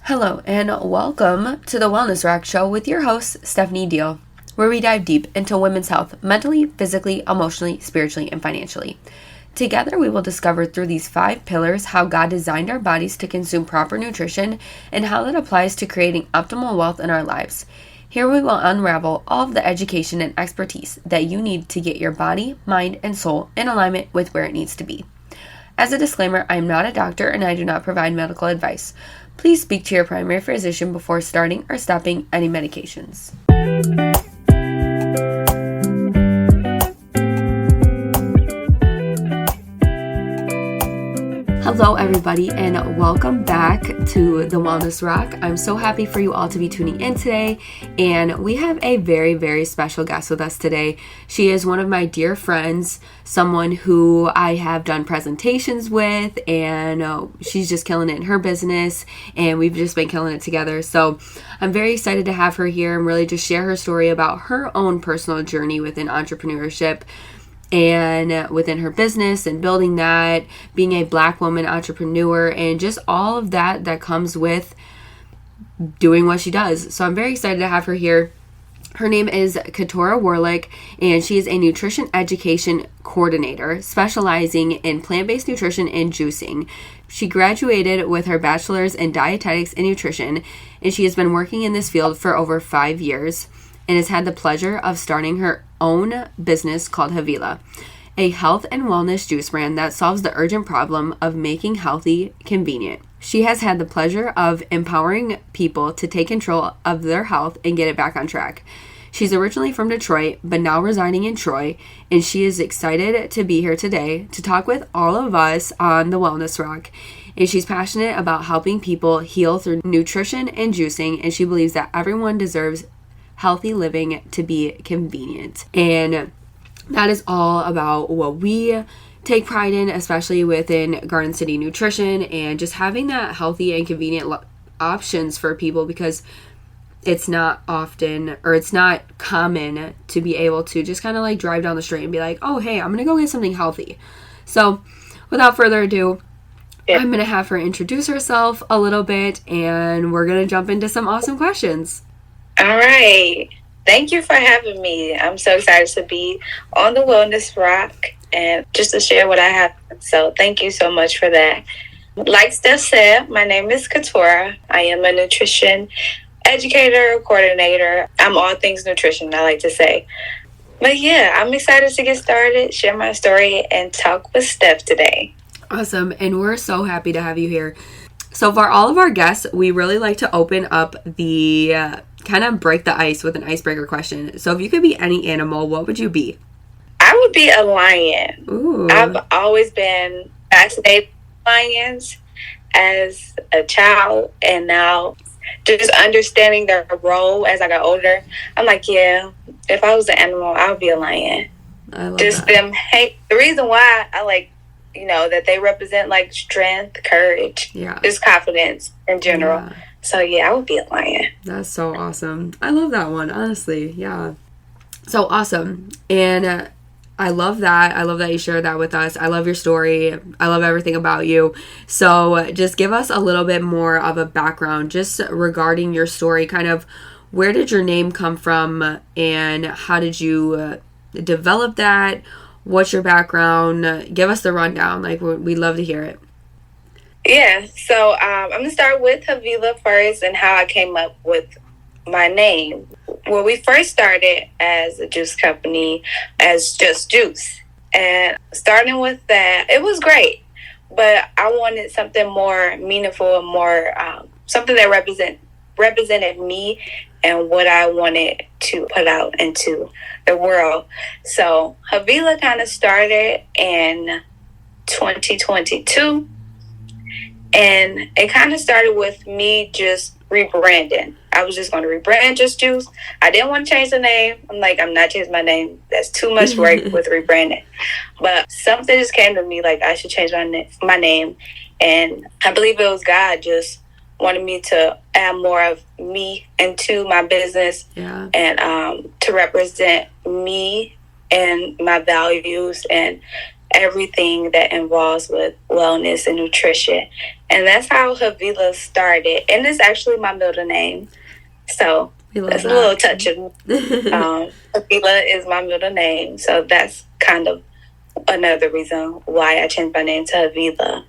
Hello, and welcome to the Wellness Rock Show with your host, Stephanie Deal, where we dive deep into women's health mentally, physically, emotionally, spiritually, and financially. Together, we will discover through these 5 pillars how God designed our bodies to consume proper nutrition and how that applies to creating optimal wealth in our lives. Here we will unravel all of the education and expertise that you need to get your body, mind, and soul in alignment with where it needs to be. As a disclaimer, I am not a doctor and I do not provide medical advice. Please speak to your primary physician before starting or stopping any medications. Hello everybody, and welcome back to the Wellness Rock. I'm so happy for you all to be tuning in today, and we have a very, very special guest with us today. She is one of my dear friends, someone who I have done presentations with, and she's just killing it in her business, and we've just been killing it together. So I'm very excited to have her here and really just share her story about her own personal journey within entrepreneurship and within her business and building that, being a Black woman entrepreneur, and just all of that comes with doing what she does. So I'm very excited to have her here. Her name is Keturah Warlick, and she is a nutrition education coordinator specializing in plant-based nutrition and juicing. She graduated with her Bachelors in Dietetics and Nutrition, and she has been working in this field for over 5 years and has had the pleasure of starting her own business called Havilah, a health and wellness juice brand that solves the urgent problem of making healthy convenient. She has had the pleasure of empowering people to take control of their health and get it back on track. She's originally from Detroit, but now residing in Troy, and she is excited to be here today to talk with all of us on the Wellness Rock. And she's passionate about helping people heal through nutrition and juicing, and she believes that everyone deserves healthy living to be convenient. And that is all about what we take pride in, especially within Garden City Nutrition, and just having that healthy and convenient options for people, because it's not often, or it's not common to be able to just kind of like drive down the street and be like, oh, hey, I'm going to go get something healthy. So without further ado, I'm going to have her introduce herself a little bit, and we're going to jump into some awesome questions. All right. Thank you for having me. I'm so excited to be on the Wellness Rock and just to share what I have. So thank you so much for that. Like Steph said, my name is Keturah. I am a nutrition educator, coordinator. I'm all things nutrition, I like to say. But yeah, I'm excited to get started, share my story, and talk with Steph today. Awesome. And we're so happy to have you here. So for all of our guests, we really like to open up the kind of break the ice with an icebreaker question. So if you could be any animal, what would you be? I would be a lion. Ooh. I've always been fascinated with lions as a child, and now just understanding their role as I got older, I'm like, yeah, if I was an animal, I would be a lion. I love just that. The reason why I like, that they represent like strength, courage, just confidence in general. Yeah. So yeah, I would be a lion. That's so awesome. I love that one, honestly. Yeah. So awesome. And I love that. I love that you shared that with us. I love your story. I love everything about you. So just give us a little bit more of a background just regarding your story. Kind of where did your name come from, and how did you develop that? What's your background? Give us the rundown. Like, we'd love to hear it. Yeah, so I'm going to start with Havilah first and how I came up with my name. Well, we first started as a juice company as just juice. And starting with that, it was great. But I wanted something more meaningful and more something that represented me and what I wanted to put out into the world. So Havilah kind of started in 2022. And it kind of started with me just rebranding. I was just going to rebrand just juice. I didn't want to change the name. I'm like, I'm not changing my name. That's too much work with rebranding. But something just came to me like I should change my name. And I believe it was God just wanted me to add more of me into my business and to represent me and my values and everything that involves with wellness and nutrition. And that's how Havilah started. And it's actually my middle name. So that's a little touching. Havilah is my middle name. So that's kind of another reason why I changed my name to Havilah.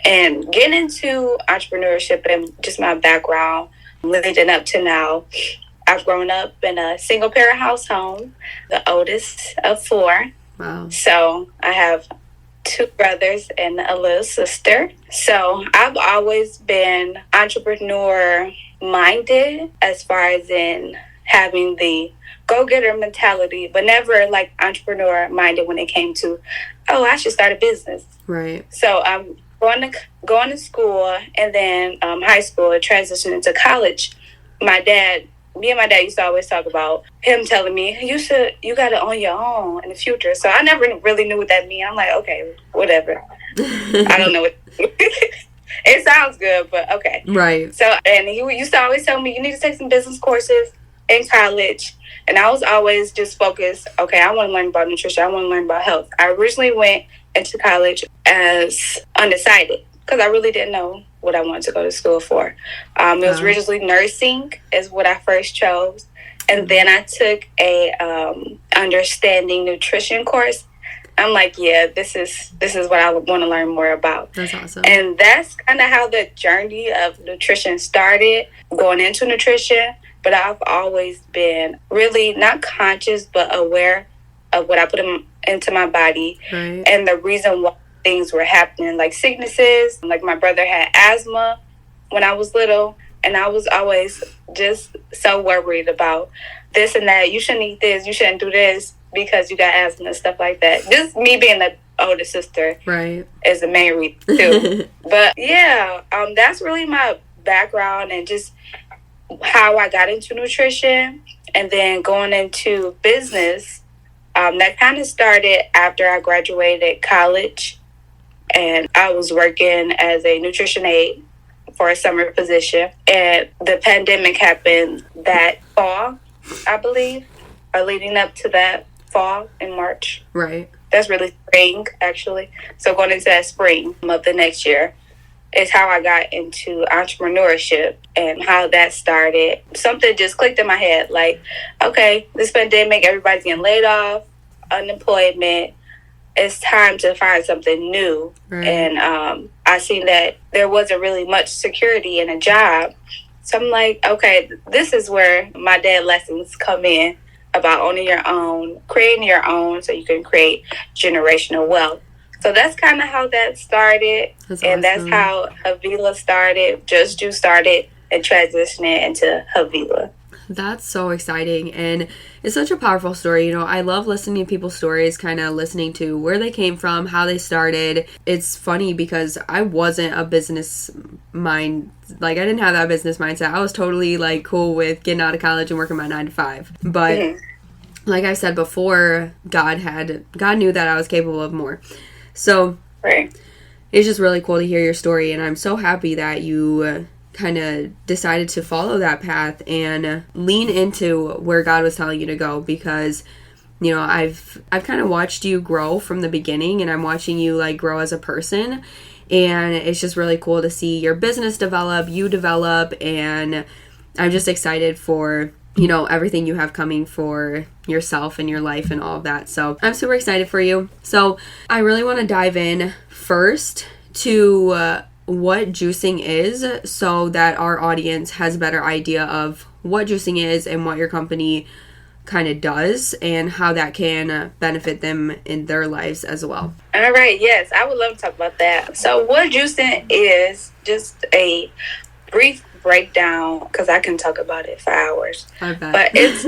And getting into entrepreneurship and just my background leading up to now, I've grown up in a single parent household, the oldest of 4. Wow. So I have 2 brothers and a little sister. So I've always been entrepreneur minded as far as in having the go-getter mentality, but never like entrepreneur minded when it came to, oh, I should start a business. Right. So I'm going to school, and then high school, transitioning into college. Me and my dad used to always talk about him telling me, you got to own your own in the future. So I never really knew what that meant. I'm like, okay, whatever. I don't know what it sounds good, but okay. Right. So, and he used to always tell me, you need to take some business courses in college. And I was always just focused, okay, I want to learn about nutrition. I want to learn about health. I originally went into college as undecided because I really didn't know what I wanted to go to school for. It was originally nursing is what I first chose. And then I took a understanding nutrition course. I'm like, yeah, this is what I want to learn more about. That's awesome. And that's kind of how the journey of nutrition started, going into nutrition. But I've always been really not conscious, but aware of what I put into my body. Right. And the reason why things were happening, like sicknesses. Like my brother had asthma when I was little. And I was always just so worried about this and that. You shouldn't eat this. You shouldn't do this because you got asthma and stuff like that. Just me being the older sister, right, is the main reason too. But yeah, that's really my background and just how I got into nutrition, and then going into business. That kind of started after I graduated college, and I was working as a nutrition aide for a summer position. And the pandemic happened that fall, I believe, or leading up to that fall in March. Right. That's really spring, actually. So going into that spring of the next year is how I got into entrepreneurship and how that started. Something just clicked in my head, like, okay, this pandemic, everybody's getting laid off, unemployment. It's time to find something new. Right. And I seen that there wasn't really much security in a job. So I'm like, okay, this is where my dad lessons come in about owning your own, creating your own so you can create generational wealth. So that's kind of how that started. That's and awesome. That's how Havilah started, Just Juice started, and transitioning into Havilah. That's so exciting, and it's such a powerful story. You know, I love listening to people's stories, kind of listening to where they came from, how they started. It's funny because I wasn't a business mind, like I didn't have that business mindset. I was totally like cool with getting out of college and working my 9 to 5. But like I said before, God knew that I was capable of more. So right. It's just really cool to hear your story, and I'm so happy that you kind of decided to follow that path and lean into where God was telling you to go, because you know I've kind of watched you grow from the beginning, and I'm watching you like grow as a person, and it's just really cool to see your business develop, you develop, and I'm just excited for everything you have coming for yourself and your life and all of that. So I'm super excited for you. So I really want to dive in first to what juicing is, so that our audience has a better idea of what juicing is and what your company kind of does and how that can benefit them in their lives as well. All right. Yes, I would love to talk about that. So what juicing is, just a brief breakdown, because I can talk about it for hours. I bet. But it's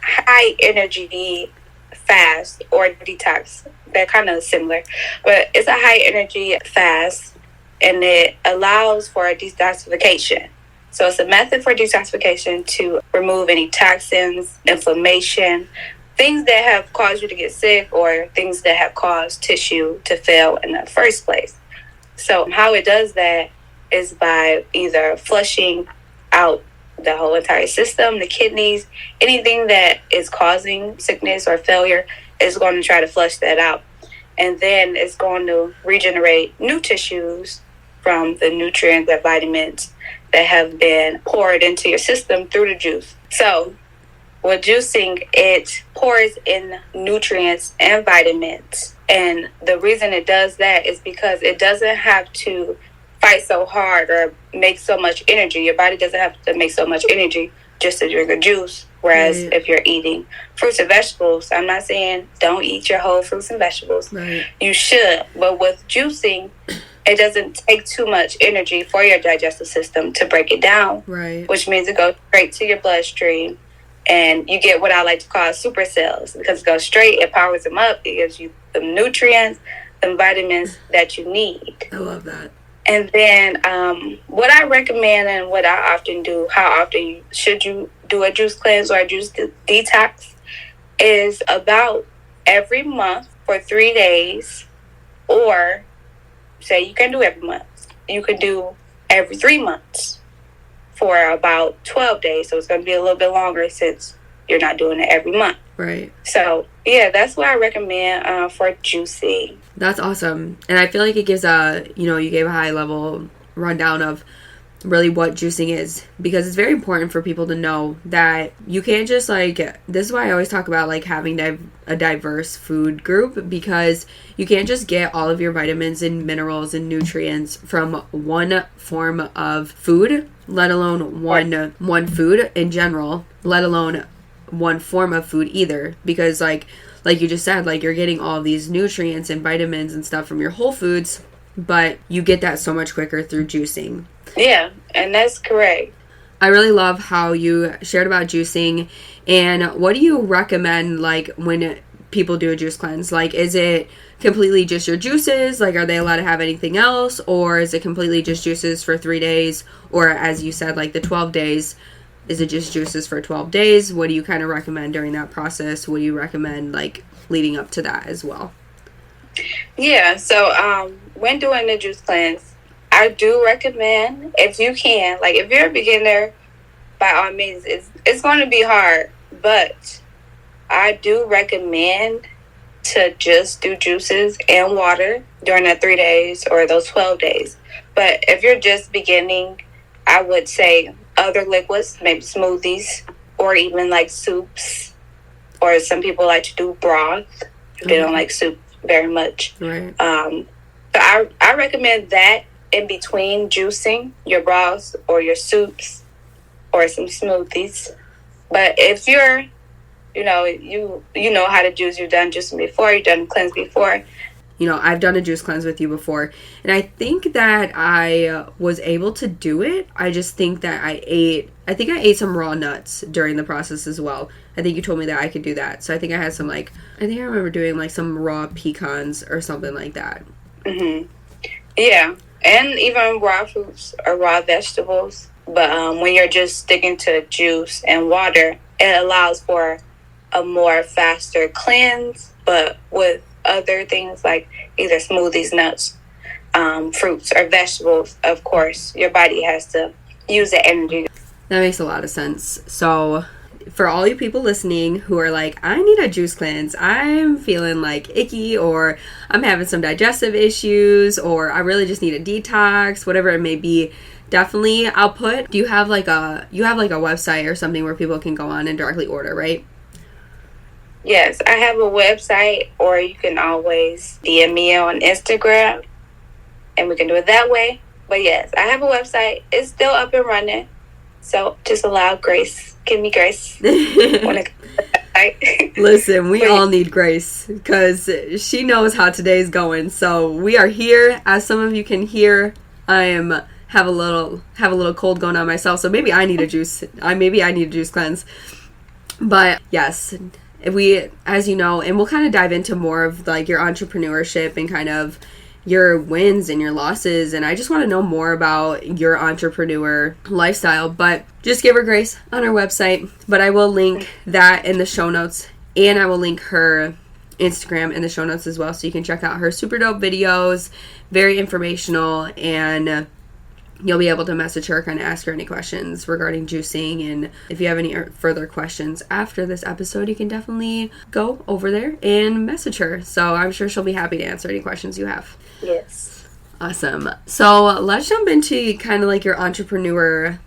high energy fast or detox. They're kind of similar, but it's a high energy fast, and it allows for a detoxification. So it's a method for detoxification to remove any toxins, inflammation, things that have caused you to get sick, or things that have caused tissue to fail in the first place. So how it does that is by either flushing out the whole entire system, the kidneys, anything that is causing sickness or failure is going to try to flush that out. and then it's going to regenerate new tissues from the nutrients and vitamins that have been poured into your system through the juice. So with juicing, it pours in nutrients and vitamins. And the reason it does that is because it doesn't have to fight so hard or make so much energy. Your body doesn't have to make so much energy just to drink a juice. Whereas if you're eating fruits and vegetables, I'm not saying don't eat your whole fruits and vegetables. Right. You should. But with juicing, it doesn't take too much energy for your digestive system to break it down. Right. Which means it goes straight to your bloodstream. And you get what I like to call super cells, because it goes straight, it powers them up, it gives you the nutrients, the vitamins that you need. I love that. And then what I recommend and what I often do, how often should you do a juice cleanse or a juice detox, is about every month for 3 days, or say you can do every month. You can do every 3 months for about 12 days. So it's going to be a little bit longer since you're not doing it every month. Right. So, yeah, that's what I recommend for juicing. That's awesome. And I feel like it gives you gave a high level rundown of really what juicing is, because it's very important for people to know that you can't just this is why I always talk about having a diverse food group, because you can't just get all of your vitamins and minerals and nutrients from one form of food, let alone one food in general, let alone one form of food either, because like you just said, you're getting all of these nutrients and vitamins and stuff from your whole foods, but you get that so much quicker through juicing. Yeah, and that's correct. I really love how you shared about juicing. And what do you recommend, when people do a juice cleanse? Is it completely just your juices? Are they allowed to have anything else? Or is it completely just juices for 3 days? Or as you said, the 12 days, is it just juices for 12 days? What do you kind of recommend during that process? What do you recommend, leading up to that as well? Yeah, so when doing the juice cleanse, I do recommend, if you can, if you're a beginner, by all means, it's going to be hard, but I do recommend to just do juices and water during that 3 days or those 12 days. But if you're just beginning, I would say other liquids, maybe smoothies, or even soups, or some people like to do broth if they don't like soup very much. Right. So I recommend that in between juicing your broths or your soups or some smoothies. But if you're, you know how to juice, you've done juicing before, you've done cleanse before. I've done a juice cleanse with you before, and I think that I was able to do it. I just think that I ate some raw nuts during the process as well. I think you told me that I could do that. So I think I had some, I think I remember doing some raw pecans or something like that. Mm-hmm. Yeah. And even raw fruits or raw vegetables. But when you're just sticking to juice and water, it allows for a more faster cleanse. But with other things like either smoothies, nuts, fruits, or vegetables, of course, your body has to use the energy. That makes a lot of sense. So for all you people listening who are I need a juice cleanse, I'm feeling icky, or I'm having some digestive issues, or I really just need a detox, whatever it may be, definitely I'll put, do you have a website or something where people can go on and directly order, right? Yes, I have a website, or you can always DM me on Instagram and we can do it that way. But yes, I have a website. It's still up and running. So just allow grace. Give me grace. Listen, we all need grace because she knows how today's going. So we are here. As some of you can hear, I have a little cold going on myself. So maybe I need a juice. Maybe I need a juice cleanse. But yes, we, as you know, and we'll kind of dive into more of your entrepreneurship and kind of your wins and your losses, and I just want to know more about your entrepreneur lifestyle. But just give her grace on her website. But I will link that in the show notes, and I will link her Instagram in the show notes as well, so you can check out her super dope videos, very informational, and you'll be able to message her, kind of ask her any questions regarding juicing. And if you have any further questions after this episode, you can definitely go over there and message her. So I'm sure she'll be happy to answer any questions you have. Yes. Awesome. So let's jump into kind of like your entrepreneur